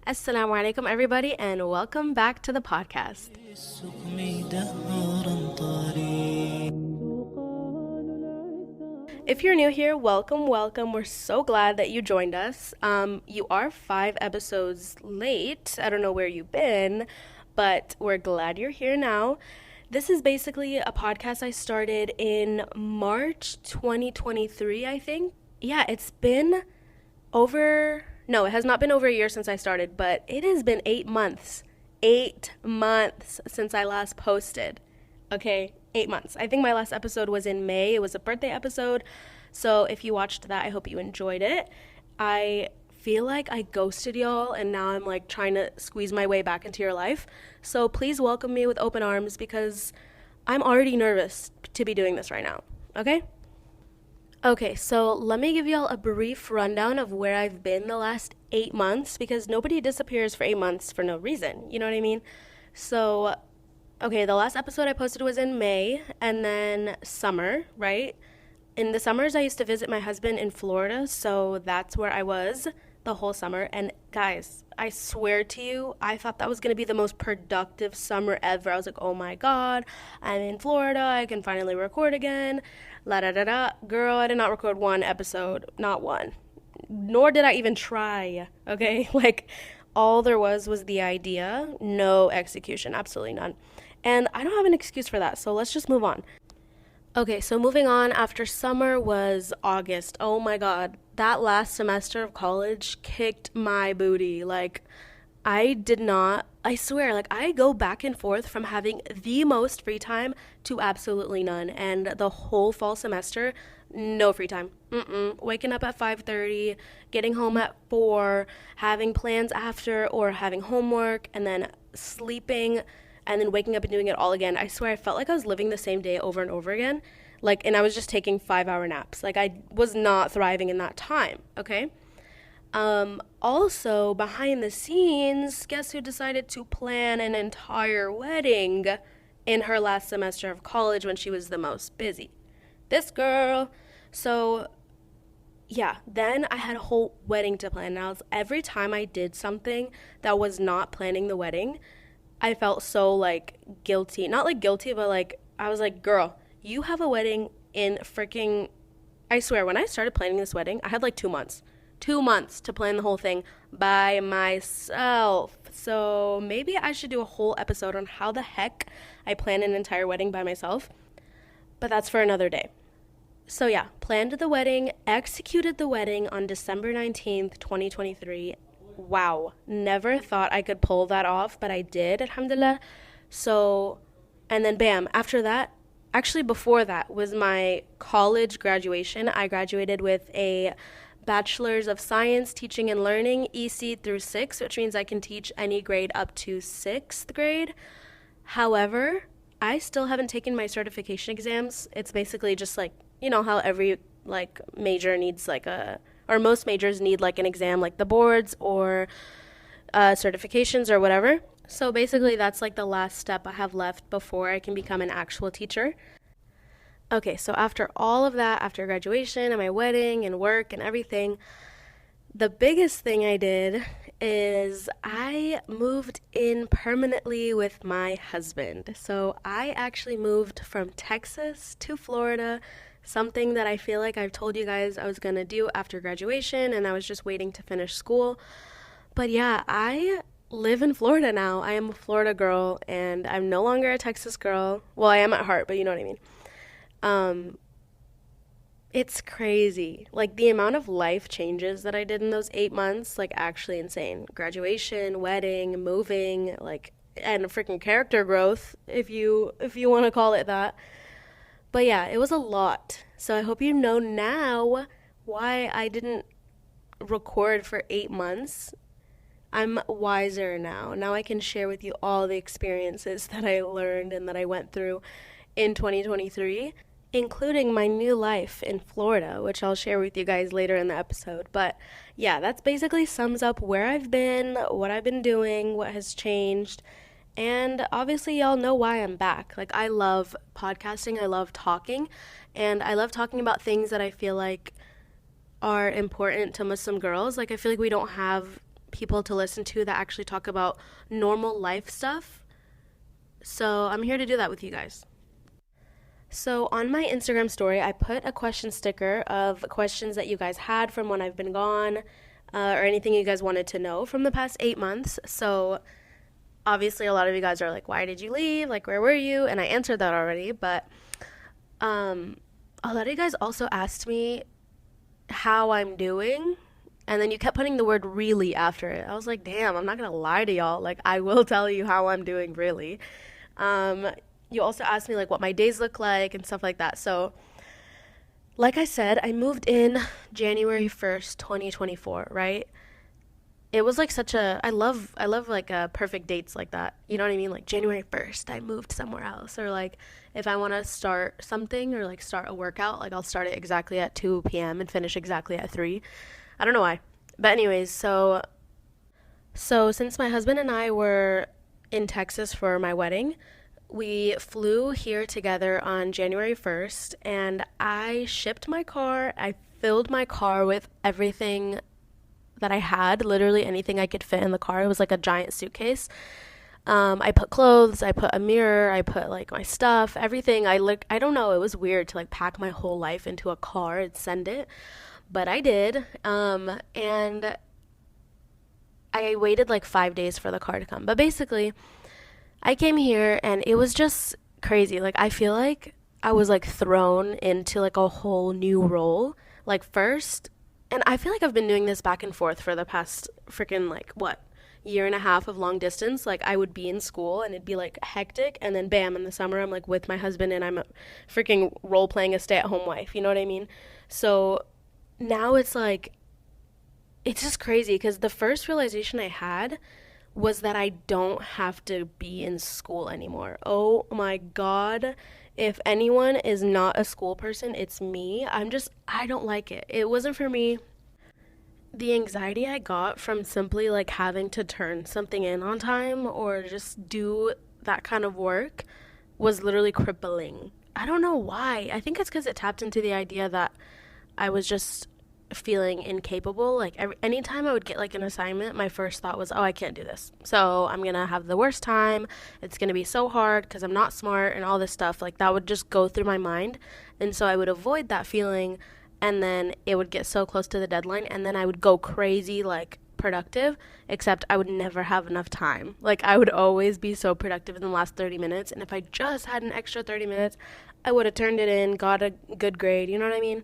Assalamu alaikum, everybody, and welcome back to the podcast. If you're new here, welcome. We're so glad that you joined us. You are 5 episodes late. I don't know where you've been, but we're glad you're here now. This is basically a podcast I started in March 2023, I think. Yeah, it's been it has not been over a year since I started, but it has been 8 months. 8 months since I last posted. Okay, 8 months. I think my last episode was in May. It was a birthday episode. So if you watched that, I hope you enjoyed it. I feel like I ghosted y'all and now I'm like trying to squeeze my way back into your life. So please welcome me with open arms because I'm already nervous to be doing this right now. Okay? Okay, so let me give y'all a brief rundown of where I've been the last 8 months because nobody disappears for 8 months for no reason. You know what I mean? So, okay, the last episode I posted was in May and then summer, right? In the summers, I used to visit my husband in Florida, so that's where I was the whole summer. And guys, I swear to you, I thought that was going to be the most productive summer ever. I was like, oh my God, I'm in Florida. I can finally record again. La da da da. Girl, I did not record one episode. Not one. Nor did I even try. Okay? Like, all there was the idea. No execution. Absolutely none. And I don't have an excuse for that. So let's just move on. Okay, so moving on, after summer was August. Oh my God, that last semester of college kicked my booty. Like, I swear, like, I go back and forth from having the most free time to absolutely none. And the whole fall semester, no free time. Waking up at 5:30, getting home at 4, having plans after or having homework, and then sleeping and then waking up and doing it all again. I swear I felt like I was living the same day over and over again. Like, and I was just taking 5-hour naps. Like, I was not thriving in that time, okay? Also, behind the scenes, guess who decided to plan an entire wedding in her last semester of college when she was the most busy? This girl. So, yeah, then I had a whole wedding to plan. Now, every time I did something that was not planning the wedding, I felt so, like, guilty. Not, like, guilty, but, like, I was like, girl, you have a wedding in freaking... I swear, when I started planning this wedding, I had, like, 2 months. 2 months to plan the whole thing by myself. So maybe I should do a whole episode on how the heck I plan an entire wedding by myself. But that's for another day. So, yeah, planned the wedding, executed the wedding on December 19th, 2023. Wow, never thought I could pull that off, but I did, alhamdulillah. So, and then bam, after that, actually before that was my college graduation. I graduated with a Bachelor's of Science Teaching and Learning, EC through 6, which means I can teach any grade up to 6th grade. However, I still haven't taken my certification exams. It's basically just like, you know how every like major needs like or most majors need like an exam like the boards or certifications or whatever. So basically that's like the last step I have left before I can become an actual teacher. Okay, so after all of that, after graduation and my wedding and work and everything, the biggest thing I did is I moved in permanently with my husband. So I actually moved from Texas to Florida, something that I feel like I've told you guys I was going to do after graduation and I was just waiting to finish school. But yeah, I live in Florida now. I am a Florida girl and I'm no longer a Texas girl. Well, I am at heart, but you know what I mean. It's crazy. Like the amount of life changes that I did in those 8 months, like actually insane. Graduation, wedding, moving, like, and freaking character growth, if you want to call it that. But yeah, it was a lot. So I hope you know now why I didn't record for 8 months. I'm wiser now. Now I can share with you all the experiences that I learned and that I went through in 2023, including my new life in Florida, which I'll share with you guys later in the episode. But yeah, that's basically sums up where I've been, what I've been doing, what has changed. And obviously y'all know why I'm back. Like, I love podcasting, I love talking, and I love talking about things that I feel like are important to Muslim girls. Like, I feel like we don't have people to listen to that actually talk about normal life stuff. So I'm here to do that with you guys. So on my Instagram story, I put a question sticker of questions that you guys had from when I've been gone, or anything you guys wanted to know from the past 8 months. So obviously, a lot of you guys are like, why did you leave? Like, where were you? And I answered that already. But a lot of you guys also asked me how I'm doing. And then you kept putting the word really after it. I was like, damn, I'm not going to lie to y'all. Like, I will tell you how I'm doing really. You also asked me like what my days look like and stuff like that. So, like I said, I moved in January 1st, 2024, right? It was like such a I love like perfect dates like that. You know what I mean? Like January 1st, I moved somewhere else, or like if I want to start something or like start a workout, like I'll start it exactly at 2 p.m. and finish exactly at 3. I don't know why. But anyways, so since my husband and I were in Texas for my wedding, we flew here together on January 1st, and I shipped my car. I filled my car with everything that I had, literally anything I could fit in the car. It was like a giant suitcase. I put clothes, I put a mirror, I put like my stuff, everything. I don't know, it was weird to like pack my whole life into a car and send it, but I did. And I waited like 5 days for the car to come. But basically, I came here and it was just crazy. Like, I feel like I was like thrown into like a whole new role. Like, first, and I feel like I've been doing this back and forth for the past freaking like what, year and a half of long distance. Like, I would be in school and it'd be like hectic, and then bam, in the summer I'm like with my husband and I'm freaking role playing a stay-at-home wife. You know what I mean? So now it's like, it's just crazy because the first realization I had was that I don't have to be in school anymore. Oh my God. If anyone is not a school person, it's me. I don't like it. It wasn't for me. The anxiety I got from simply like having to turn something in on time or just do that kind of work was literally crippling. I don't know why. I think it's because it tapped into the idea that I was just feeling incapable. Like anytime I would get like an assignment, my first thought was, oh, I can't do this, so I'm gonna have the worst time, it's gonna be so hard because I'm not smart and all this stuff. Like, that would just go through my mind, and so I would avoid that feeling, and then it would get so close to the deadline and then I would go crazy like productive, except I would never have enough time. Like, I would always be so productive in the last 30 minutes, and if I just had an extra 30 minutes, I would have turned it in, got a good grade. You know what I mean?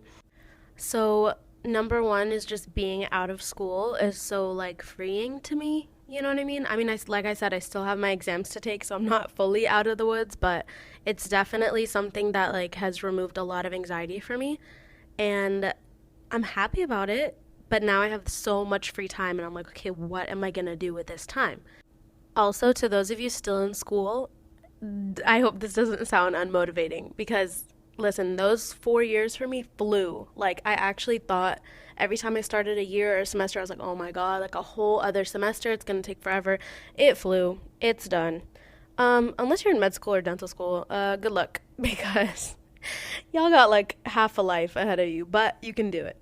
So number one is just being out of school is so like freeing to me. You know what I mean? I mean, like I said, I still have my exams to take, so I'm not fully out of the woods, but it's definitely something that like has removed a lot of anxiety for me, and I'm happy about it. But now I have so much free time, and I'm like, okay, what am I gonna do with this time? Also, to those of you still in school, I hope this doesn't sound unmotivating, because listen, those 4 years for me flew. Like, I actually thought every time I started a year or a semester, I was like, oh my God, like a whole other semester, it's gonna take forever. It flew. It's done. Unless you're in med school or dental school, good luck, because y'all got like half a life ahead of you, but you can do it.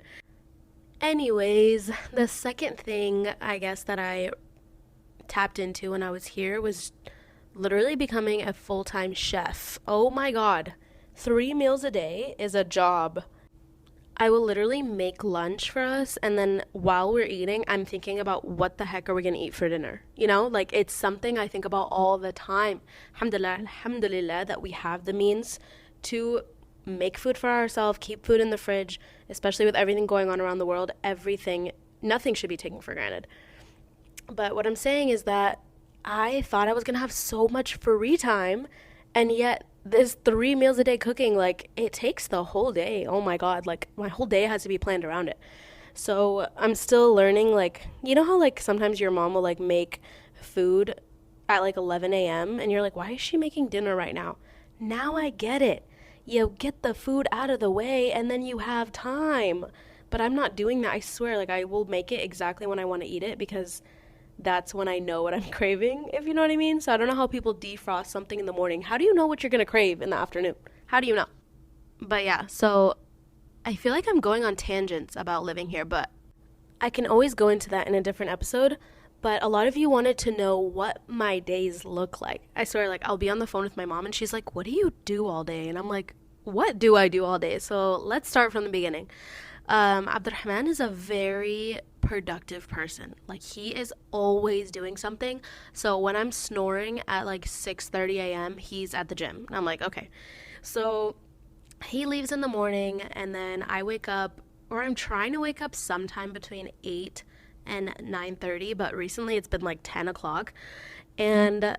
Anyways, the second thing I guess that I tapped into when I was here was literally becoming a full-time chef. Oh my God. 3 meals a day is a job. I will literally make lunch for us, and then while we're eating, I'm thinking about what the heck are we going to eat for dinner? You know, like, it's something I think about all the time. Alhamdulillah that we have the means to make food for ourselves, keep food in the fridge, especially with everything going on around the world. Nothing should be taken for granted. But what I'm saying is that I thought I was going to have so much free time, and yet this 3 meals a day cooking, like, it takes the whole day. Oh my God, like, my whole day has to be planned around it. So I'm still learning, like, you know how like sometimes your mom will like make food at like 11 a.m. and you're like, why is she making dinner right now? Now I get it. You get the food out of the way and then you have time. But I'm not doing that. I swear, like, I will make it exactly when I want to eat it, because that's when I know what I'm craving, if you know what I mean. So I don't know how people defrost something in the morning. How do you know what you're going to crave in the afternoon? How do you know? But yeah, so I feel like I'm going on tangents about living here, but I can always go into that in a different episode. But a lot of you wanted to know what my days look like. I swear, like, I'll be on the phone with my mom and she's like, "What do you do all day?" And I'm like, "What do I do all day?" So let's start from the beginning. Abdurrahman is a very productive person. Like, he is always doing something. So when I'm snoring at like 6:30 a.m., he's at the gym. And I'm like, okay. So he leaves in the morning, and then I wake up, or I'm trying to wake up sometime between 8 and 9:30, but recently it's been like 10 o'clock. And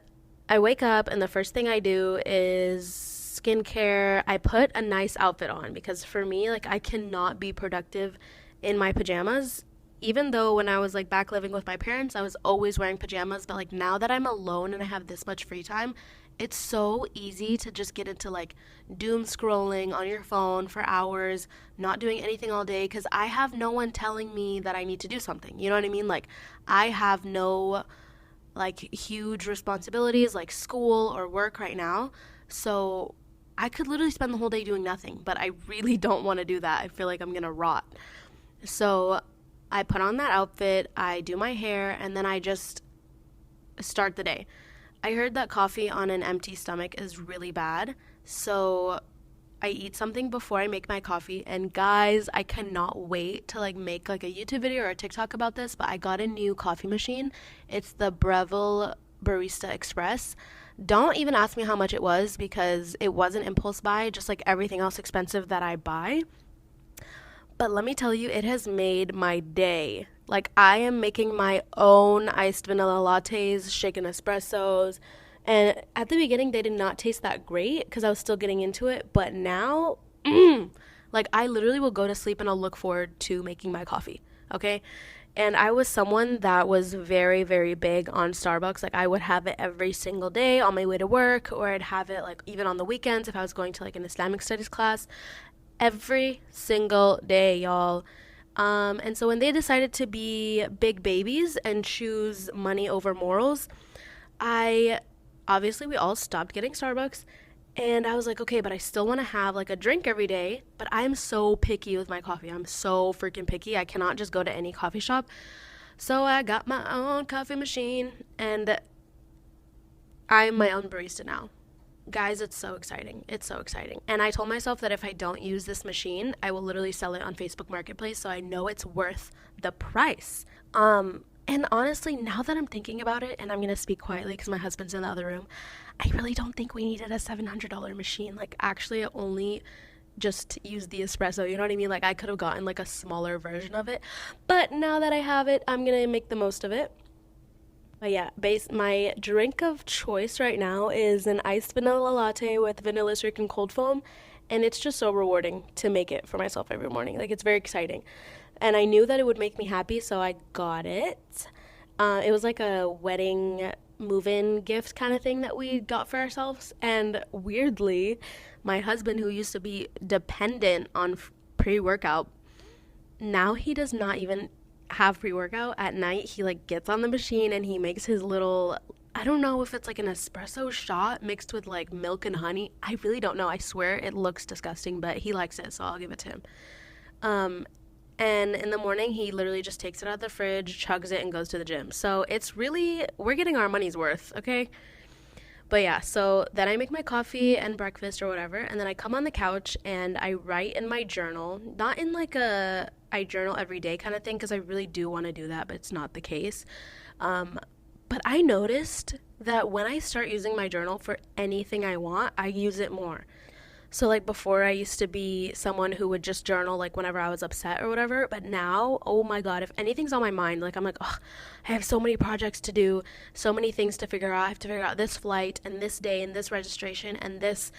I wake up, and the first thing I do is skincare. I put a nice outfit on because for me, like, I cannot be productive in my pajamas. Even though when I was like back living with my parents, I was always wearing pajamas, but like now that I'm alone and I have this much free time, it's so easy to just get into like doom scrolling on your phone for hours, not doing anything all day because I have no one telling me that I need to do something. You know what I mean? Like, I have no like huge responsibilities like school or work right now. So I could literally spend the whole day doing nothing, but I really don't want to do that. I feel like I'm going to rot. So I put on that outfit, I do my hair, and then I just start the day. I heard that coffee on an empty stomach is really bad, so I eat something before I make my coffee. And guys, I cannot wait to like make like a YouTube video or a TikTok about this, but I got a new coffee machine. It's the Breville Barista Express. Don't even ask me how much it was because it wasn't impulse buy, just like everything else expensive that I buy. But let me tell you, it has made my day. Like, I am making my own iced vanilla lattes, shaken espressos. And at the beginning, they did not taste that great because I was still getting into it. But now, like, I literally will go to sleep and I'll look forward to making my coffee. Okay. And I was someone that was very, very big on Starbucks. Like, I would have it every single day on my way to work, or I'd have it like even on the weekends if I was going to like an Islamic studies class. Every single day, y'all. And so when they decided to be big babies and choose money over morals, I obviously we all stopped getting Starbucks. And I was like, okay, but I still want to have like a drink every day. But I'm so picky with my coffee. I'm so freaking picky. I cannot just go to any coffee shop. So I got my own coffee machine and I'm my own barista now. Guys, it's so exciting. It's so exciting. And I told myself that if I don't use this machine, I will literally sell it on Facebook Marketplace so I know it's worth the price. And honestly, now that I'm thinking about it, and I'm going to speak quietly because my husband's in the other room, I really don't think we needed a $700 machine. Like, actually, I only just used the espresso. You know what I mean? Like, I could have gotten like a smaller version of it. But now that I have it, I'm going to make the most of it. But yeah, my drink of choice right now is an iced vanilla latte with vanilla shake and cold foam, and it's just so rewarding to make it for myself every morning. Like, it's very exciting, and I knew that it would make me happy, so I got it. It was like a wedding move-in gift kind of thing that we got for ourselves, and weirdly, my husband, who used to be dependent on pre-workout, now he does not even have pre-workout. At night he like gets on the machine and he makes his little, I don't know if it's like an espresso shot mixed with like milk and honey. I really don't know. I swear it looks disgusting, but he likes it, so I'll give it to him. And in the morning he literally just takes it out of the fridge, chugs it, and goes to the gym. So it's really, we're getting our money's worth, okay? But yeah, so then I make my coffee and breakfast or whatever, and then I come on the couch and I write in my journal, not in like a I journal every day kind of thing, because I really do want to do that, but it's not the case. But I noticed that when I start using my journal for anything I want, I use it more. So like before I used to be someone who would just journal like whenever I was upset or whatever, but now, oh my God, if anything's on my mind, like I'm like, oh, I have so many projects to do, so many things to figure out. I have to figure out this flight and this day and this registration and this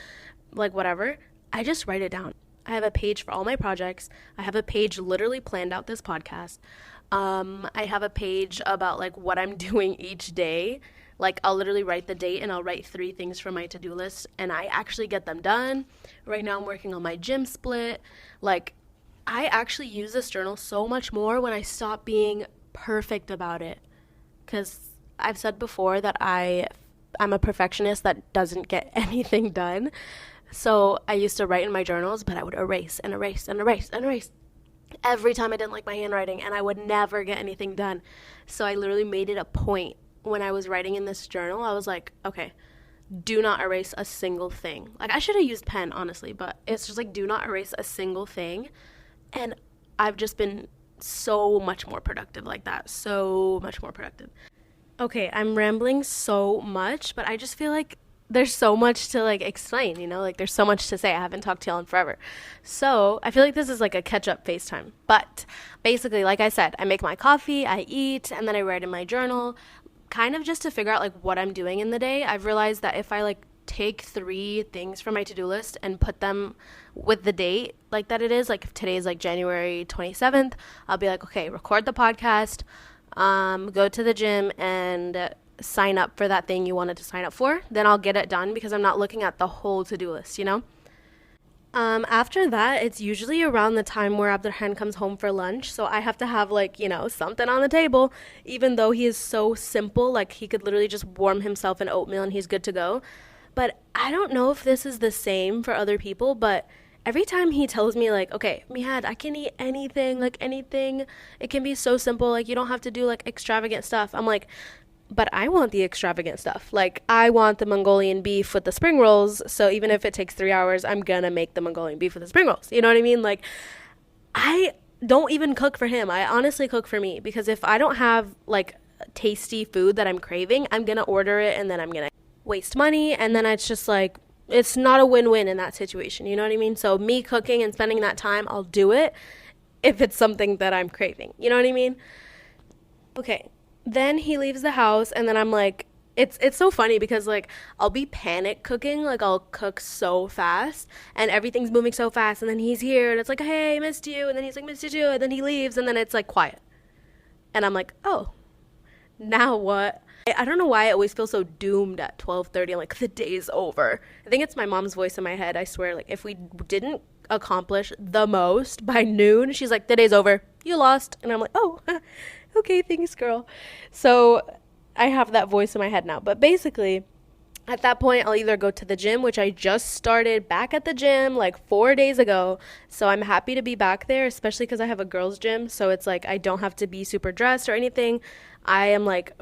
like whatever. I just write it down. I have a page for all my projects. I have a page literally planned out this podcast. I have a page about like what I'm doing each day. Like, I'll literally write the date and I'll write 3 things from my to-do list and I actually get them done. Right now I'm working on my gym split. Like, I actually use this journal so much more when I stop being perfect about it. Because I've said before that I'm a perfectionist that doesn't get anything done. So I used to write in my journals, but I would erase and erase and erase and erase. every time I didn't like my handwriting, and I would never get anything done. So I literally made it a point when I was writing in this journal. I was like, okay, do not erase a single thing. Like, I should have used pen, honestly, but it's just like, do not erase a single thing. And I've just been so much more productive like that. So much more productive. Okay, I'm rambling so much, but I just feel like there's so much to like explain, like there's so much to say. I haven't talked to y'all in forever. So I feel like this is like a catch up FaceTime. But basically, like I said, I make my coffee, I eat, and then I write in my journal, kind of just to figure out like what I'm doing in the day. I've realized that if I like take 3 things from my to-do list and put them with the date like that it is, like if today's like January 27th, I'll be like, okay, record the podcast, go to the gym and sign up for that thing you wanted to sign up for. Then I'll get it done because I'm not looking at the whole to-do list. After that, it's usually around the time where Abdurrahman comes home for lunch. So I have to have like, something on the table, even though he is so simple. Like he could literally just warm himself an oatmeal and he's good to go. But I don't know if this is the same for other people, but every time he tells me like, okay, Mihad, I can eat anything, like anything. It can be so simple. Like you don't have to do like extravagant stuff. I'm like, but I want the extravagant stuff. Like I want the Mongolian beef with the spring rolls. So even if it takes 3 hours, I'm gonna make the Mongolian beef with the spring rolls. You know what I mean? Like I don't even cook for him. I honestly cook for me because if I don't have like tasty food that I'm craving, I'm gonna order it and then I'm gonna waste money. And then it's just like, it's not a win-win in that situation. You know what I mean? So me cooking and spending that time, I'll do it if it's something that I'm craving. You know what I mean? Okay. Then he leaves the house and then I'm like, it's so funny because like I'll be panic cooking, like I'll cook so fast and everything's moving so fast and then he's here and it's like, hey, missed you, and then he's like, missed you too, and then he leaves and then it's like quiet. And I'm like, oh, now what? I don't know why I always feel so doomed at 12:30. I'm like, the day's over. I think it's my mom's voice in my head. I swear, like if we didn't accomplish the most by noon, she's like, the day's over. You lost. And I'm like, oh, okay, thanks, girl. So I have that voice in my head now. But basically, at that point, I'll either go to the gym, which I just started back at the gym like 4 days ago. So I'm happy to be back there, especially because I have a girls' gym. So it's like I don't have to be super dressed or anything. I am like,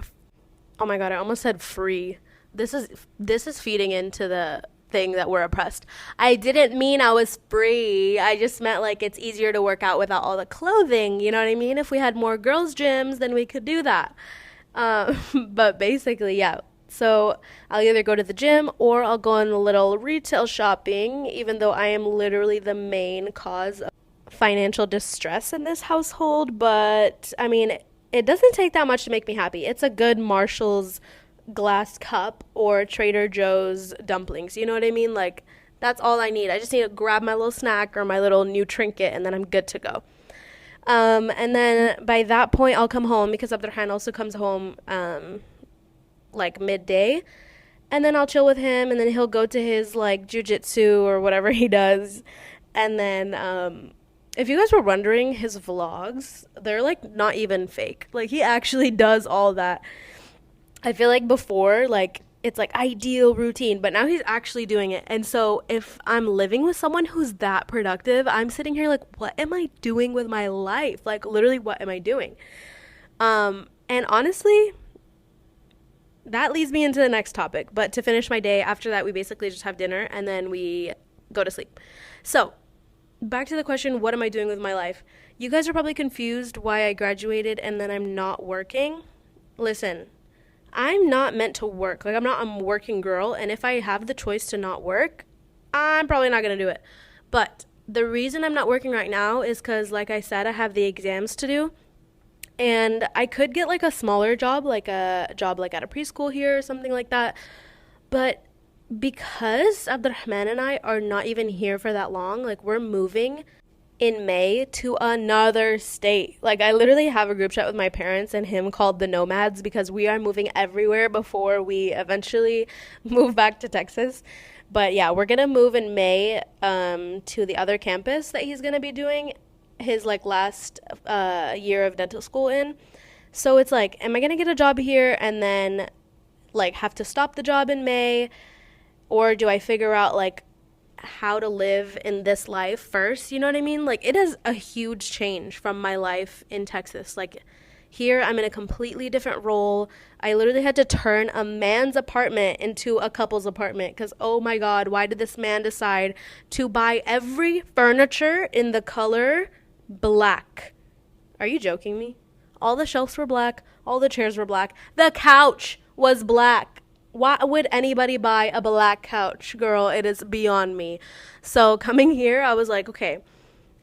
oh my God, I almost said free. This is feeding into the thing that we're oppressed. I didn't mean I was free. I just meant like it's easier to work out without all the clothing. You know what I mean? If we had more girls' gyms, then we could do that. But basically, yeah. So I'll either go to the gym or I'll go on a little retail shopping, even though I am literally the main cause of financial distress in this household. But I mean, it doesn't take that much to make me happy. It's a good Marshall's glass cup or Trader Joe's dumplings. You know what I mean? Like, that's all I need. I just need to grab my little snack or my little new trinket and then I'm good to go. And then by that point, I'll come home because Abdurrahman also comes home like midday. And then I'll chill with him and then he'll go to his like jujitsu or whatever he does. And then if you guys were wondering, his vlogs, they're like not even fake. Like he actually does all that. I feel like before, like it's like ideal routine, but now he's actually doing it. And so if I'm living with someone who's that productive, I'm sitting here like, what am I doing with my life? Like literally, what am I doing? And honestly, that leads me into the next topic. But to finish my day, after that, we basically just have dinner and then we go to sleep. So back to the question, what am I doing with my life? You guys are probably confused why I graduated and then I'm not working. Listen, I'm not meant to work. Like, I'm not a working girl. And if I have the choice to not work, I'm probably not going to do it. But the reason I'm not working right now is because, like I said, I have the exams to do. And I could get, like, a smaller job, like a job, like, at a preschool here or something like that. But because Abdurrahman and I are not even here for that long, like, we're moving in May to another state. Like I literally have a group chat with my parents and him called the Nomads because we are moving everywhere before we eventually move back to Texas. But yeah, we're gonna move in May to the other campus that he's gonna be doing his like last year of dental school in. So it's like, am I gonna get a job here and then like have to stop the job in May, or do I figure out like how to live in this life first. You know what I mean? Like, it is a huge change from my life in Texas. Like, here I'm in a completely different role. I literally had to turn a man's apartment into a couple's apartment because, oh my God, why did this man decide to buy every furniture in the color black? Are you joking me? All the shelves were black. All the chairs were black. The couch was black. Why would anybody buy a black couch? Girl, it is beyond me. So coming here, I was like, okay,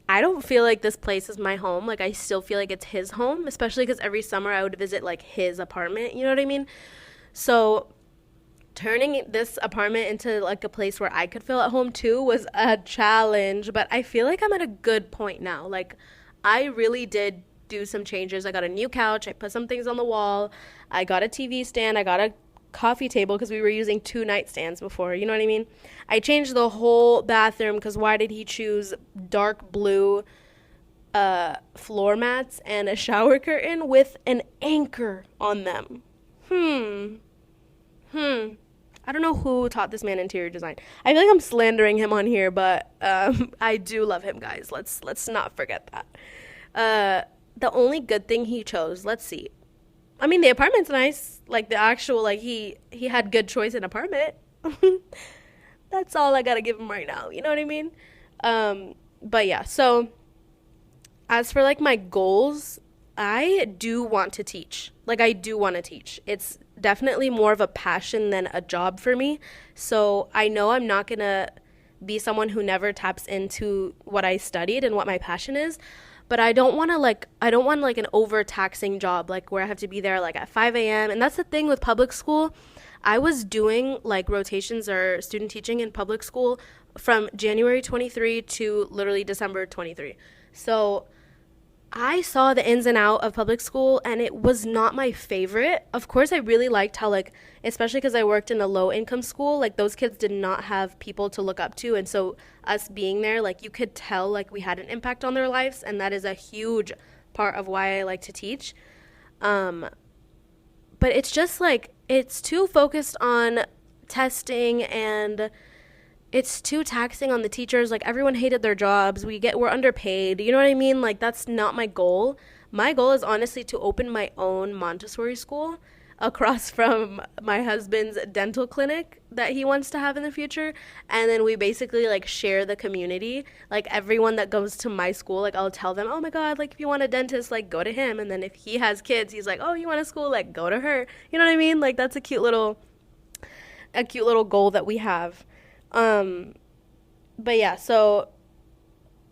I don't feel like this place is my home. Like, I still feel like it's his home, especially because every summer I would visit, like, his apartment. You know what I mean? So turning this apartment into, like, a place where I could feel at home, too, was a challenge. But I feel like I'm at a good point now. Like, I really did do some changes. I got a new couch. I put some things on the wall. I got a TV stand. I got a coffee table because we were using 2 nightstands before. You know what I mean? I changed the whole bathroom because why did he choose dark blue floor mats and a shower curtain with an anchor on them? I don't know who taught this man interior design. I feel like I'm slandering him on here, but I do love him, guys. Let's not forget that. The only good thing he chose, let's see. I mean, the apartment's nice. Like, the actual, like, he had good choice in apartment. That's all I gotta give him right now. You know what I mean? But yeah, so as for, like, my goals, I do want to teach. Like, I do want to teach. It's definitely more of a passion than a job for me. So I know I'm not gonna be someone who never taps into what I studied and what my passion is. But I don't want like an overtaxing job, like where I have to be there like at 5 a.m. And that's the thing with public school. I was doing like rotations or student teaching in public school from January 23 to literally December 23. So I saw the ins and out of public school and it was not my favorite. Of course, I really liked how, like, especially because I worked in a low income school, like those kids did not have people to look up to. And so us being there, like, you could tell like we had an impact on their lives. And that is a huge part of why I like to teach. But it's just like, it's too focused on testing and it's too taxing on the teachers. Like, everyone hated their jobs. We're underpaid. You know what I mean? Like, that's not my goal. My goal is honestly to open my own Montessori school across from my husband's dental clinic that he wants to have in the future. And then we basically like share the community. Like, everyone that goes to my school, like, I'll tell them, oh my God, like, if you want a dentist, like, go to him. And then if he has kids, he's like, oh, you want a school, like, go to her. You know what I mean? Like, that's a cute little goal that we have. But yeah, so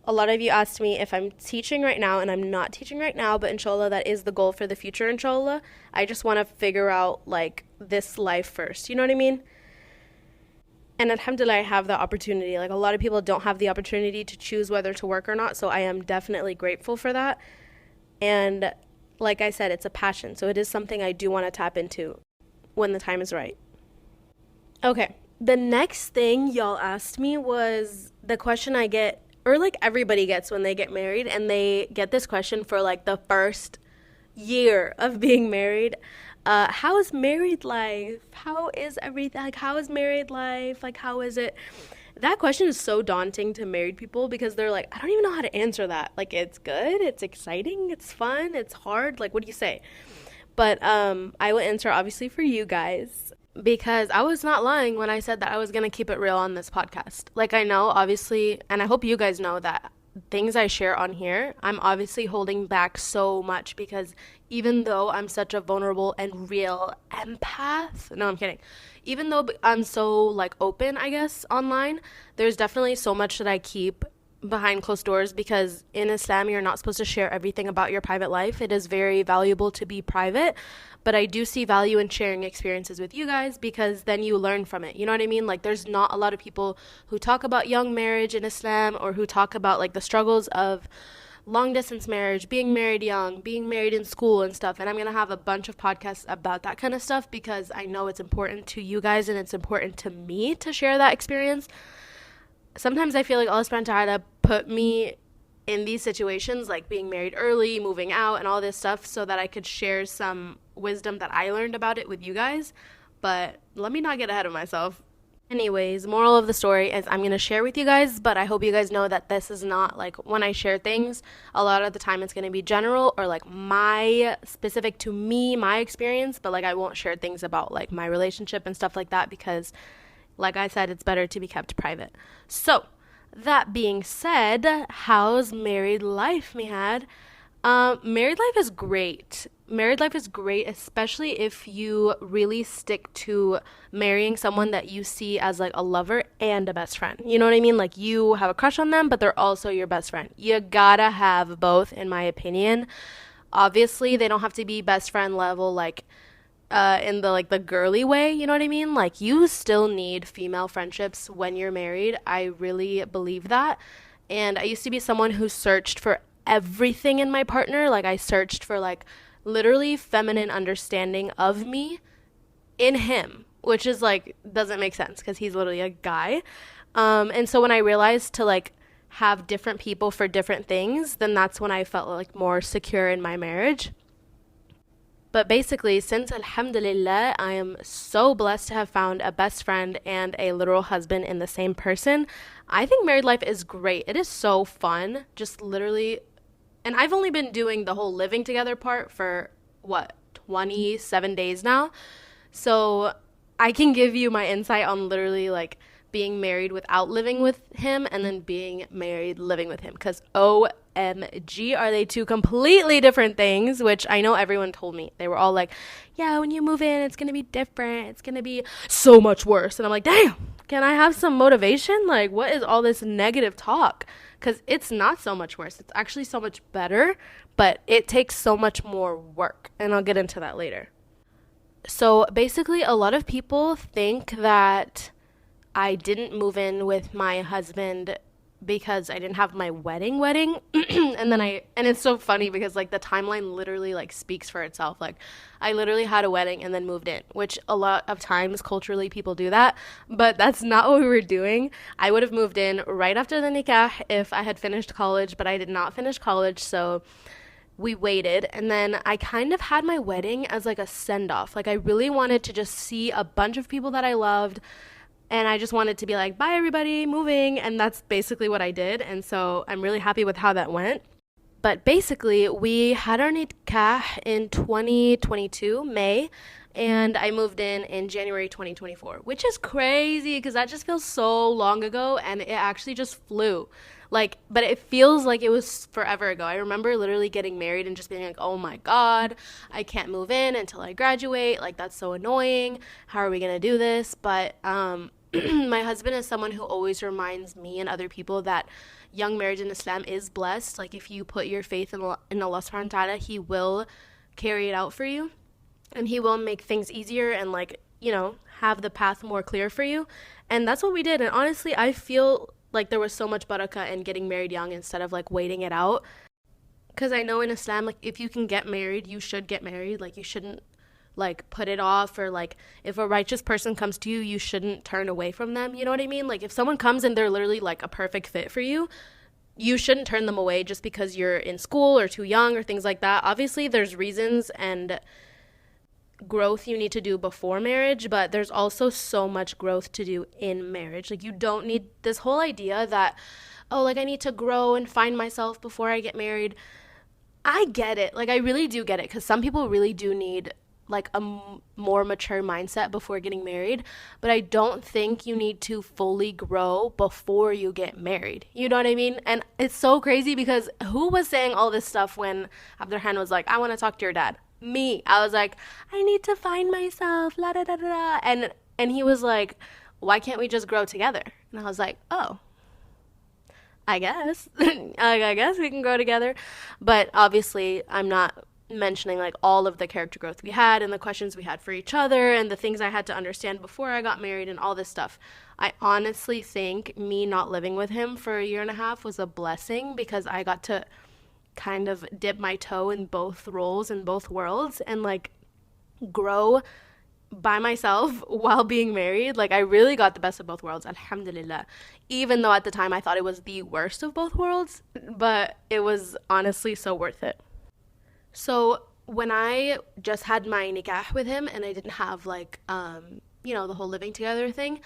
a lot of you asked me if I'm teaching right now, and I'm not teaching right now, but inshallah, that is the goal for the future, inshallah. I just want to figure out, like, this life first, you know what I mean? And alhamdulillah, I have the opportunity. Like, a lot of people don't have the opportunity to choose whether to work or not, so I am definitely grateful for that. And like I said, it's a passion, so it is something I do want to tap into when the time is right. Okay. The next thing y'all asked me was the question I get, or like everybody gets when they get married, and they get this question for like the first year of being married. How is married life? How is everything? Like, how is married life? Like, how is it? That question is so daunting to married people because they're like, I don't even know how to answer that. Like, it's good, it's exciting, it's fun, it's hard. Like, what do you say? But I will answer obviously for you guys, because I was not lying when I said that I was going to keep it real on this podcast. Like, I know, obviously, and I hope you guys know that things I share on here, I'm obviously holding back so much because even though I'm such a vulnerable and real empath, no, I'm kidding. Even though I'm so, like, open, I guess, online, there's definitely so much that I keep behind closed doors because in Islam, you're not supposed to share everything about your private life. It is very valuable to be private. But I do see value in sharing experiences with you guys because then you learn from it. You know what I mean? Like, there's not a lot of people who talk about young marriage in Islam or who talk about like the struggles of long distance marriage, being married young, being married in school and stuff. And I'm going to have a bunch of podcasts about that kind of stuff because I know it's important to you guys and it's important to me to share that experience. Sometimes I feel like Allah subhanahu wa ta'ala put me in these situations, like being married early, moving out, and all this stuff so that I could share some wisdom that I learned about it with you guys. But let me not get ahead of myself. Anyways, moral of the story is I'm going to share with you guys, but I hope you guys know that this is not like when I share things, a lot of the time it's going to be general or like my specific to me, my experience, but like I won't share things about like my relationship and stuff like that because, like I said, it's better to be kept private. So, that being said, how's married life, Mihad? Married life is great. Married life is great, especially if you really stick to marrying someone that you see as like a lover and a best friend. You know what I mean? Like you have a crush on them, but they're also your best friend. You gotta have both, in my opinion. Obviously, they don't have to be best friend level, like in the like the girly way, you know what I mean? Like you still need female friendships when you're married. I really believe that. And I used to be someone who searched for everything in my partner. Like I searched for like literally feminine understanding of me in him, which is like doesn't make sense because he's literally a guy. And so when I realized to like have different people for different things, then that's when I felt like more secure in my marriage. But basically, since Alhamdulillah, I am so blessed to have found a best friend and a literal husband in the same person. I think married life is great. It is so fun. Just literally, and I've only been doing the whole living together part for what, 27 days now. So I can give you my insight on literally like being married without living with him and then being married living with him because OMG are they two completely different things, which I know everyone told me. They were all like, yeah, when you move in it's gonna be different, it's gonna be so much worse. And I'm like, damn, can I have some motivation? Like what is all this negative talk? Because it's not so much worse, it's actually so much better, but it takes so much more work, and I'll get into that later. So basically a lot of people think that I didn't move in with my husband because I didn't have my wedding and it's so funny because like the timeline literally like speaks for itself. Like I literally had a wedding and then moved in, which a lot of times culturally people do that, but that's not what we were doing. I would have moved in right after the nikah if I had finished college, but I did not finish college, so we waited, and then I kind of had my wedding as like a send off. Like I really wanted to just see a bunch of people that I loved, and I just wanted to be like, bye everybody, moving. And that's basically what I did. And so I'm really happy with how that went. But basically, we had our nikah in 2022, May, and I moved in January 2024, which is crazy because that just feels so long ago and it actually just flew. Like, but it feels like it was forever ago. I remember literally getting married and just being like, oh my God, I can't move in until I graduate. Like, that's so annoying. How are we going to do this? But, my husband is someone who always reminds me and other people that young marriage in Islam is blessed. Like if you put your faith in Allah subhanahu wa ta'ala, he will carry it out for you and he will make things easier and like, you know, have the path more clear for you. And that's what we did. And honestly, I feel like there was so much barakah in getting married young instead of like waiting it out. Because I know in Islam, like if you can get married, you should get married. Like you shouldn't like put it off, or like if a righteous person comes to you, you shouldn't turn away from them. You know what I mean? Like if someone comes and they're literally like a perfect fit for you, you shouldn't turn them away just because you're in school or too young or things like that. Obviously there's reasons and growth you need to do before marriage, but there's also so much growth to do in marriage. Like you don't need this whole idea that, oh, like I need to grow and find myself before I get married. I get it. Like I really do get it, because some people really do need like a more mature mindset before getting married, but I don't think you need to fully grow before you get married. You know what I mean? And it's so crazy because who was saying all this stuff when Abdurrahman was like, I want to talk to your dad? Me. I was like, I need to find myself, la da da da da. And he was like, why can't we just grow together? And I was like, oh, I guess. I guess we can grow together. But obviously, I'm not mentioning like all of the character growth we had and the questions we had for each other and the things I had to understand before I got married and all this stuff. I honestly think me not living with him for a year and a half was a blessing, because I got to kind of dip my toe in both roles in both worlds and like grow by myself while being married. Like I really got the best of both worlds, alhamdulillah, even though at the time I thought it was the worst of both worlds, but it was honestly so worth it. So when I just had my nikah with him and I didn't have like, you know, the whole living together thing,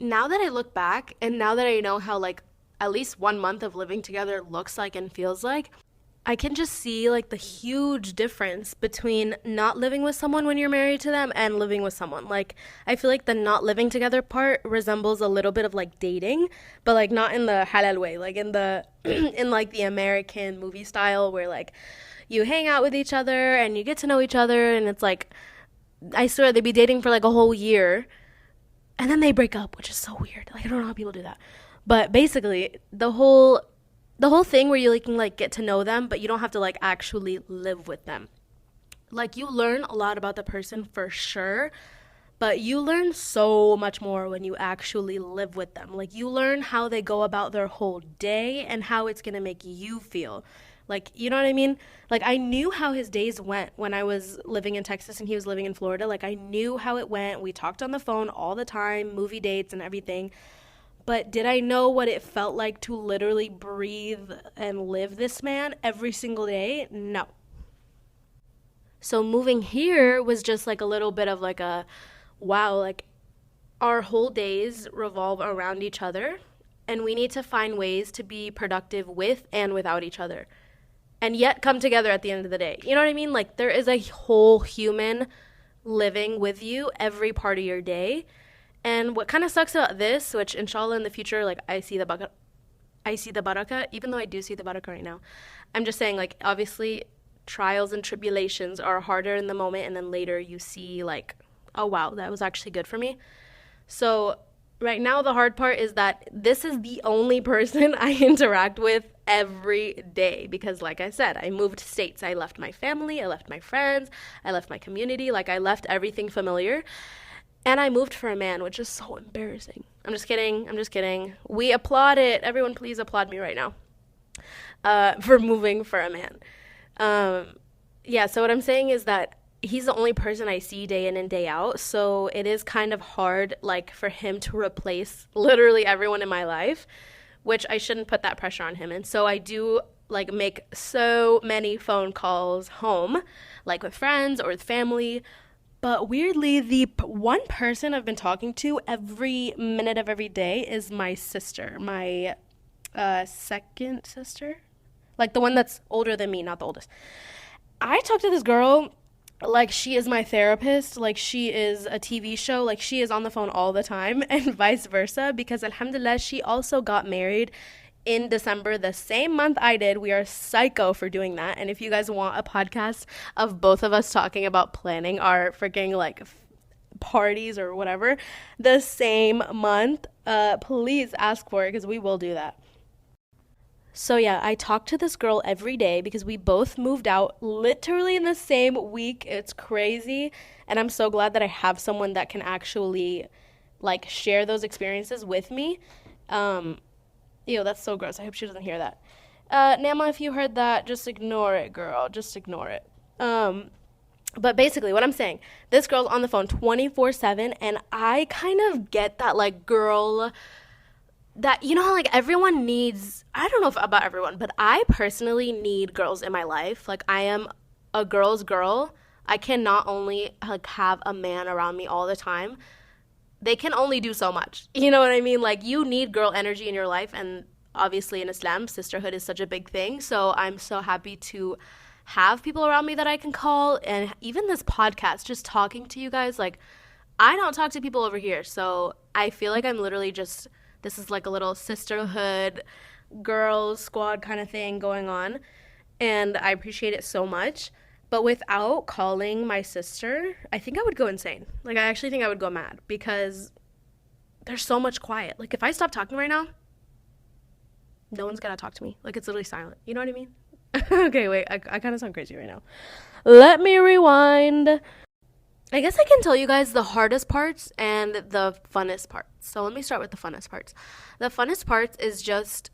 now that I look back and now that I know how like at least 1 month of living together looks like and feels like, I can just see like the huge difference between not living with someone when you're married to them and living with someone. Like, I feel like the not living together part resembles a little bit of like dating, but like not in the halal way, like in the in like the American movie style where like you hang out with each other and you get to know each other and it's like I swear they'd be dating for like a whole year and then they break up, which is so weird. Like I don't know how people do that. But basically, the whole thing where you can like get to know them, but you don't have to like actually live with them. Like you learn a lot about the person for sure, but you learn so much more when you actually live with them. Like you learn how they go about their whole day and how it's going to make you feel. Like, you know what I mean? Like I knew how his days went when I was living in Texas and he was living in Florida. Like I knew how it went. We talked on the phone all the time, movie dates and everything. But did I know what it felt like to literally breathe and live this man every single day? No. So moving here was just like a little bit of like a wow, like our whole days revolve around each other and we need to find ways to be productive with and without each other and yet come together at the end of the day. You know what I mean? Like there is a whole human living with you every part of your day. And what kind of sucks about this, which inshallah in the future, like I see the barakah, even though I do see the barakah right now. I'm just saying, like, obviously trials and tribulations are harder in the moment, and then later you see like, oh wow, that was actually good for me. So right now the hard part is that this is the only person I interact with every day because like I said, I moved states. I left my family, I left my friends, I left my community, like I left everything familiar. And I moved for a man, which is so embarrassing. I'm just kidding. I'm just kidding. We applaud it. Everyone, please applaud me right now for moving for a man. Yeah, so what I'm saying is that he's the only person I see day in and day out. So it is kind of hard, like, for him to replace literally everyone in my life, which I shouldn't put that pressure on him. And so I do, like, make so many phone calls home, like with friends or with family. But weirdly, the one person I've been talking to every minute of every day is my sister, my second sister, like the one that's older than me, not the oldest. I talk to this girl like she is my therapist, like she is a TV show, like she is on the phone all the time, and vice versa, because alhamdulillah, she also got married in December, the same month I did. We are psycho for doing that. And if you guys want a podcast of both of us talking about planning our freaking like parties or whatever the same month, please ask for it because we will do that. So yeah, I talk to this girl every day because we both moved out literally in the same week. It's crazy. And I'm so glad that I have someone that can actually like share those experiences with me. Ew, that's so gross. I hope she doesn't hear that. Nama, if you heard that, just ignore it, girl. Just ignore it. But basically, what I'm saying, this girl's on the phone 24/7, and I kind of get that, like, girl, that, you know how, like, everyone needs, I don't know if about everyone, but I personally need girls in my life. Like, I am a girl's girl. I cannot only, like, have a man around me all the time. They can only do so much. You know what I mean? Like, you need girl energy in your life, and obviously in Islam, sisterhood is such a big thing. So I'm so happy to have people around me that I can call, and even this podcast, just talking to you guys, like, I don't talk to people over here, so I feel like I'm literally just, this is like a little sisterhood, girls squad kind of thing going on, and I appreciate it so much. But without calling my sister, I think I would go insane. Like, I actually think I would go mad because there's so much quiet. Like, if I stop talking right now, no one's gonna talk to me. Like, it's literally silent. You know what I mean? Okay, wait, I kind of sound crazy right now. Let me rewind. I guess I can tell you guys the hardest parts and the funnest parts. So let me start with the funnest parts. The funnest parts is just,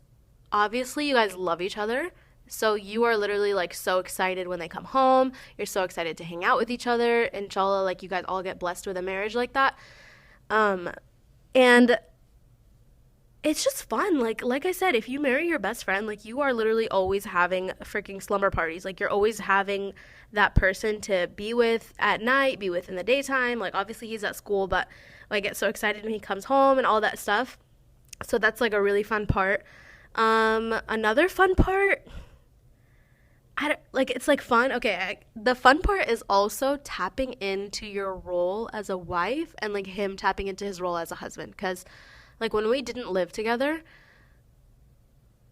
obviously, you guys love each other. So you are literally, like, so excited when they come home. You're so excited to hang out with each other. Inshallah, like, you guys all get blessed with a marriage like that. And it's just fun. Like I said, if you marry your best friend, like you are literally always having freaking slumber parties. Like you're always having that person to be with at night, be with in the daytime. Like obviously he's at school, but I get so excited when he comes home and all that stuff. So that's like a really fun part. Another fun part, I don't, like it's like fun. Okay, the fun part is also tapping into your role as a wife and like him tapping into his role as a husband. Because like when we didn't live together,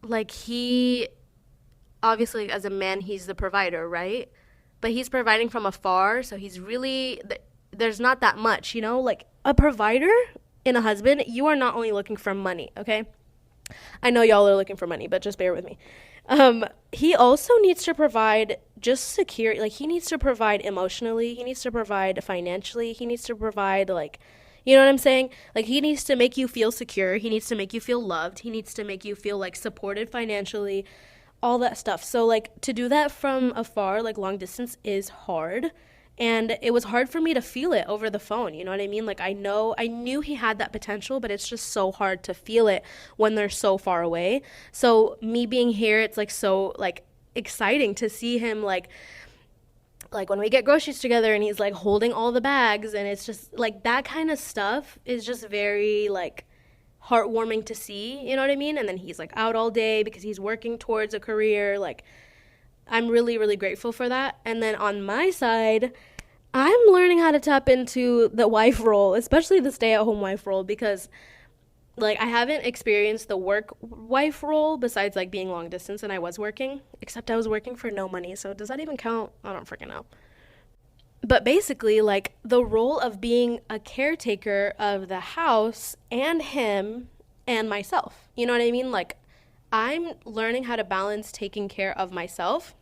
like he obviously as a man he's the provider, right? But he's providing from afar, so he's really there's not that much, you know? Like a provider in a husband, you are not only looking for money, okay? I know y'all are looking for money, but just bear with me. He also needs to provide just secure, like he needs to provide emotionally, he needs to provide financially, he needs to provide like, you know what I'm saying? Like he needs to make you feel secure, he needs to make you feel loved, he needs to make you feel like supported financially, all that stuff. So like to do that from afar, like long distance is hard. And it was hard for me to feel it over the phone. You know what I mean? Like I knew he had that potential, but it's just so hard to feel it when they're so far away. So me being here, it's like so like exciting to see him like when we get groceries together and he's like holding all the bags and it's just like that kind of stuff is just very like heartwarming to see, you know what I mean? And then he's like out all day because he's working towards a career. Like I'm really, really grateful for that. And then on my side, I'm learning how to tap into the wife role, especially the stay at home wife role, because like I haven't experienced the work wife role besides like being long distance and I was working, except I was working for no money. So does that even count? I don't freaking know. But basically, like the role of being a caretaker of the house and him and myself. You know what I mean? Like I'm learning how to balance taking care of myself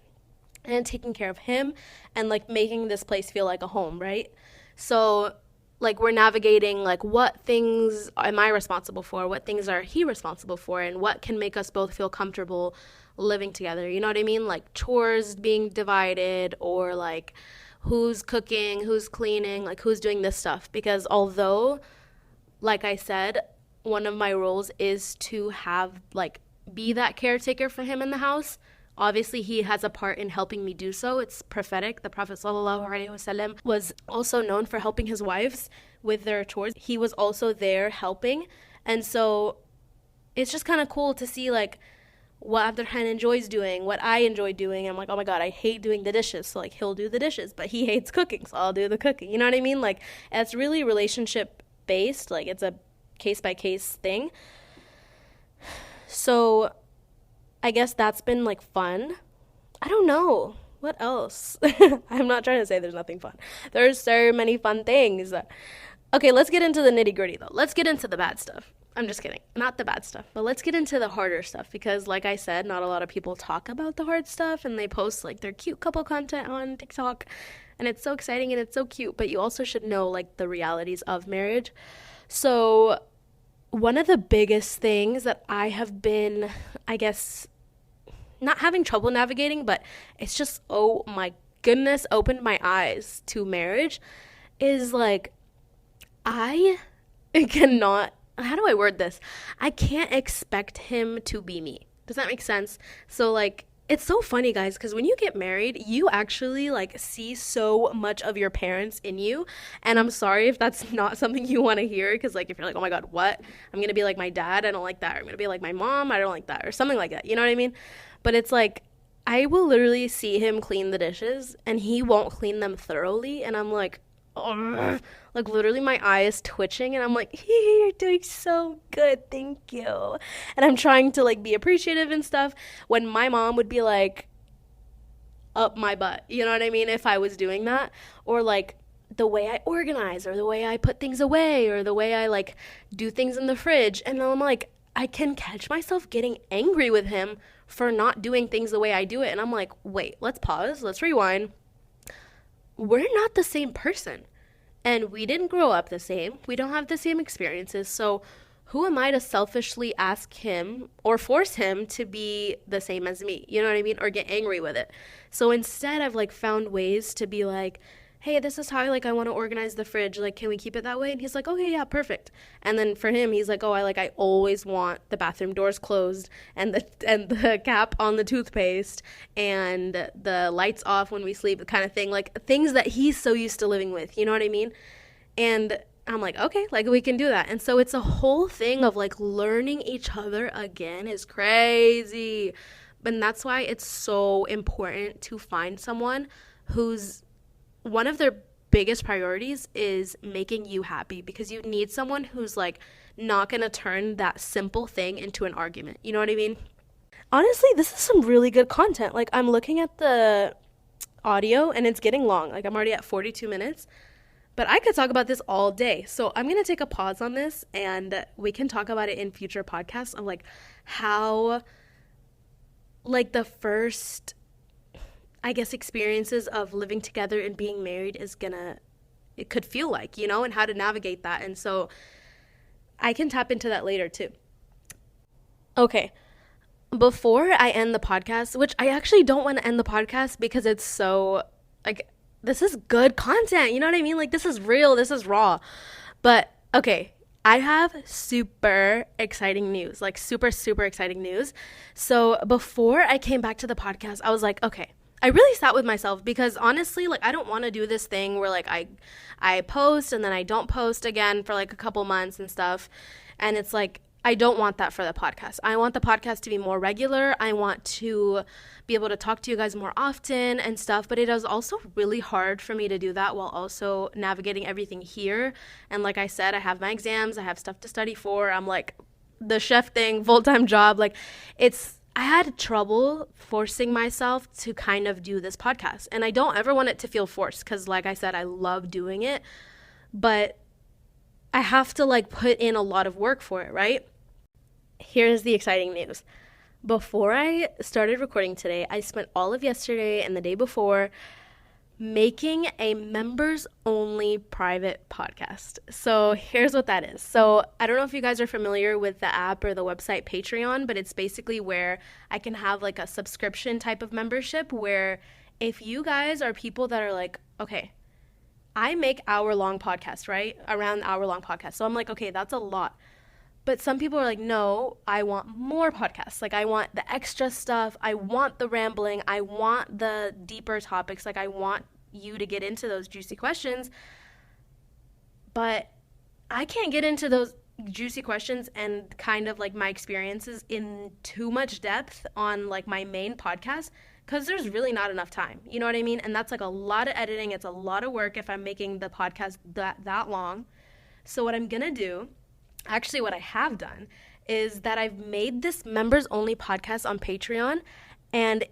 and taking care of him and like making this place feel like a home, right? So like we're navigating like what things am I responsible for, what things are he responsible for, and what can make us both feel comfortable living together. You know what I mean? Like chores being divided or like who's cooking, who's cleaning, like who's doing this stuff. Because although, like I said, one of my roles is to have like be that caretaker for him in the house. Obviously, he has a part in helping me do so. It's prophetic. The Prophet ﷺ was also known for helping his wives with their chores. He was also there helping. And so it's just kind of cool to see like what Abdurrahman enjoys doing, what I enjoy doing. I'm like, oh my God, I hate doing the dishes. So like he'll do the dishes, but he hates cooking. So I'll do the cooking. You know what I mean? Like it's really relationship based. Like it's a case by case thing. So I guess that's been like fun. I don't know. What else? I'm not trying to say there's nothing fun. There's so many fun things. Okay, let's get into the nitty gritty though. Let's get into the bad stuff. I'm just kidding. Not the bad stuff, but let's get into the harder stuff because, like I said, not a lot of people talk about the hard stuff and they post like their cute couple content on TikTok and it's so exciting and it's so cute, but you also should know like the realities of marriage. So, one of the biggest things that I have been, I guess, not having trouble navigating, but it's just, oh my goodness, opened my eyes to marriage is like, I cannot, how do I word this? I can't expect him to be me. Does that make sense? So like, it's so funny, guys, because when you get married, you actually like see so much of your parents in you. And I'm sorry if that's not something you want to hear, because like if you're like, oh my God, what? I'm gonna be like my dad, I don't like that. Or I'm gonna be like my mom, I don't like that, or something like that. You know what I mean? But it's like I will literally see him clean the dishes, and he won't clean them thoroughly, and I'm like, oh, like literally my eye is twitching and I'm like, you're doing so good, thank you. And I'm trying to like be appreciative and stuff when my mom would be like up my butt, you know what I mean, if I was doing that. Or like the way I organize or the way I put things away or the way I like do things in the fridge. And I'm like, I can catch myself getting angry with him for not doing things the way I do it. And I'm like, wait, let's pause, let's rewind. We're not the same person. And we didn't grow up the same. We don't have the same experiences. So who am I to selfishly ask him or force him to be the same as me? You know what I mean? Or get angry with it. So instead, I've like found ways to be like, hey, this is how I want to organize the fridge. Like, can we keep it that way? And he's like, okay, yeah, perfect. And then for him, he's like, oh, I always want the bathroom doors closed and the cap on the toothpaste and the lights off when we sleep, kind of thing. Like things that he's so used to living with. You know what I mean? And I'm like, okay, like we can do that. And so it's a whole thing of like learning each other again is crazy. And that's why it's so important to find someone who's one of their biggest priorities is making you happy, because you need someone who's like not going to turn that simple thing into an argument. You know what I mean? Honestly, this is some really good content. Like I'm looking at the audio and it's getting long. Like I'm already at 42 minutes. But I could talk about this all day. So I'm going to take a pause on this and we can talk about it in future podcasts of like how like the first, I guess, experiences of living together and being married it could feel like, you know, and how to navigate that. And so I can tap into that later too. Okay. Before I end the podcast, which I actually don't want to end the podcast because it's so like, this is good content. You know what I mean? Like this is real. This is raw. But okay, I have super exciting news, like super, super exciting news. So before I came back to the podcast, I was like, okay, I really sat with myself because honestly, like I don't want to do this thing where like I post and then I don't post again for like a couple months and stuff. And it's like, I don't want that for the podcast. I want the podcast to be more regular. I want to be able to talk to you guys more often and stuff. But it is also really hard for me to do that while also navigating everything here. And like I said, I have my exams. I have stuff to study for. I'm like the chef thing, full-time job. Like I had trouble forcing myself to kind of do this podcast. And I don't ever want it to feel forced because like I said, I love doing it. But I have to like put in a lot of work for it, right? Here's the exciting news. Before I started recording today, I spent all of yesterday and the day before making a members only private podcast. So here's what that is. So I don't know if you guys are familiar with the app or the website Patreon, but it's basically where I can have like a subscription type of membership where if you guys are people that are like, okay, I make hour-long podcasts, right? Around hour-long podcasts. So I'm like, okay, that's a lot. But some people are like, no, I want more podcasts. Like, I want the extra stuff. I want the rambling. I want the deeper topics. Like, I want you to get into those juicy questions. But I can't get into those juicy questions and kind of like my experiences in too much depth on like my main podcast because there's really not enough time. You know what I mean? And that's like a lot of editing. It's a lot of work if I'm making the podcast that long. So what I'm going to do, actually what I have done, is that I've made this members only podcast on Patreon and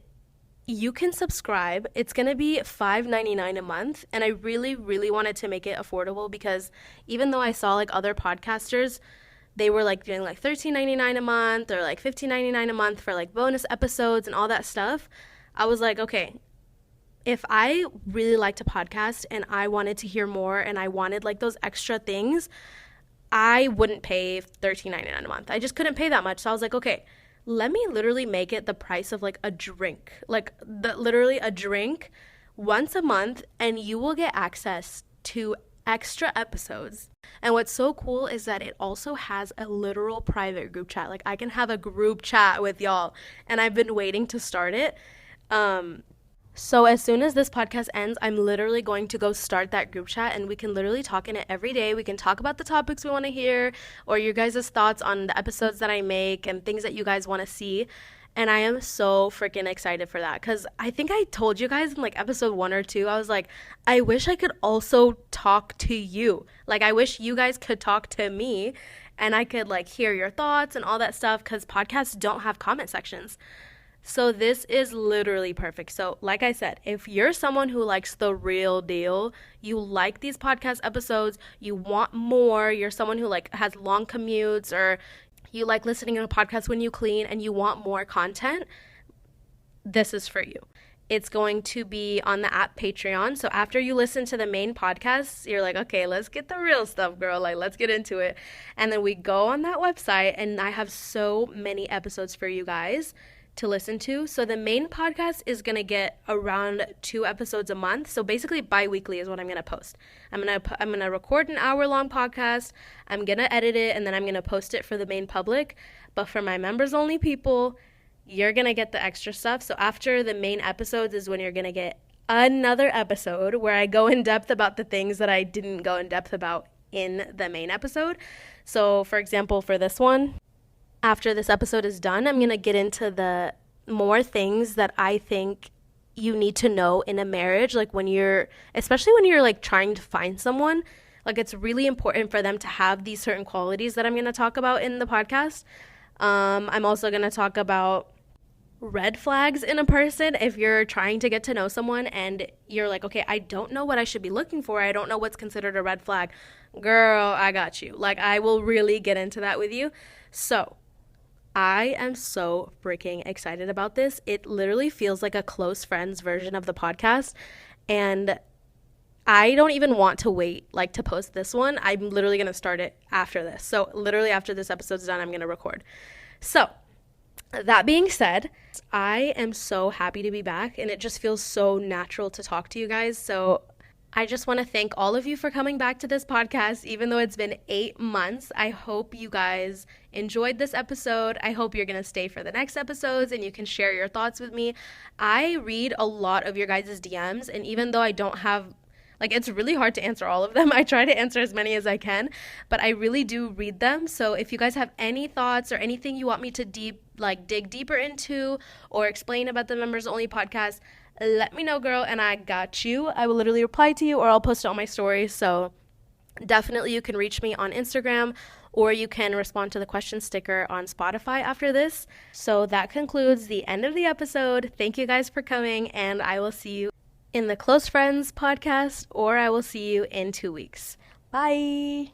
you can subscribe. It's going to be $5.99 a month. And I really, really wanted to make it affordable because even though I saw like other podcasters, they were like doing like $13.99 a month or like $15.99 a month for like bonus episodes and all that stuff. I was like, okay, if I really liked a podcast and I wanted to hear more and I wanted like those extra things, I wouldn't pay $13.99 a month. I just couldn't pay that much. So I was like, okay, let me literally make it the price of like a drink, literally a drink once a month, and you will get access to extra episodes. And what's so cool is that it also has a literal private group chat. Like I can have a group chat with y'all, and I've been waiting to start it. So as soon as this podcast ends, I'm literally going to go start that group chat and we can literally talk in it every day. We can talk about the topics we want to hear or your guys' thoughts on the episodes that I make and things that you guys want to see. And I am so freaking excited for that because I think I told you guys in like episode 1 or 2, I was like, I wish I could also talk to you. Like I wish you guys could talk to me and I could like hear your thoughts and all that stuff because podcasts don't have comment sections. So this is literally perfect. So like I said, if you're someone who likes the real deal, you like these podcast episodes, you want more, you're someone who like has long commutes or you like listening to a podcast when you clean and you want more content, this is for you. It's going to be on the app Patreon. So after you listen to the main podcast, you're like, okay, let's get the real stuff, girl. Like, let's get into it. And then we go on that website and I have so many episodes for you guys to listen to. So the main podcast is going to get around 2 episodes a month. So basically bi-weekly is what I'm going to post. I'm going to record an hour-long podcast. I'm going to edit it, and then I'm going to post it for the main public. But for my members only people, you're going to get the extra stuff. So after the main episodes is when you're going to get another episode where I go in depth about the things that I didn't go in depth about in the main episode. So for example, for this one, after this episode is done, I'm going to get into the more things that I think you need to know in a marriage. Like especially when you're like trying to find someone, like it's really important for them to have these certain qualities that I'm going to talk about in the podcast. I'm also going to talk about red flags in a person. If you're trying to get to know someone and you're like, okay, I don't know what I should be looking for. I don't know what's considered a red flag. Girl, I got you. Like, I will really get into that with you. So I am so freaking excited about this. It literally feels like a close friends version of the podcast. And I don't even want to wait like to post this one. I'm literally going to start it after this. So literally after this episode's done, I'm going to record. So that being said, I am so happy to be back, and it just feels so natural to talk to you guys. So I just want to thank all of you for coming back to this podcast, even though it's been 8 months. I hope you guys enjoyed this episode. I hope you're going to stay for the next episodes and you can share your thoughts with me. I read a lot of your guys' DMs, and even though I don't have it's really hard to answer all of them. I try to answer as many as I can, but I really do read them. So if you guys have any thoughts or anything you want me to dig deeper into or explain about the Members Only podcast, let me know, girl, and I got you. I will literally reply to you, or I'll post it on my stories. So definitely you can reach me on Instagram, or you can respond to the question sticker on Spotify after this. So that concludes the end of the episode. Thank you guys for coming, and I will see you in the Close Friends podcast, or I will see you in 2 weeks. Bye.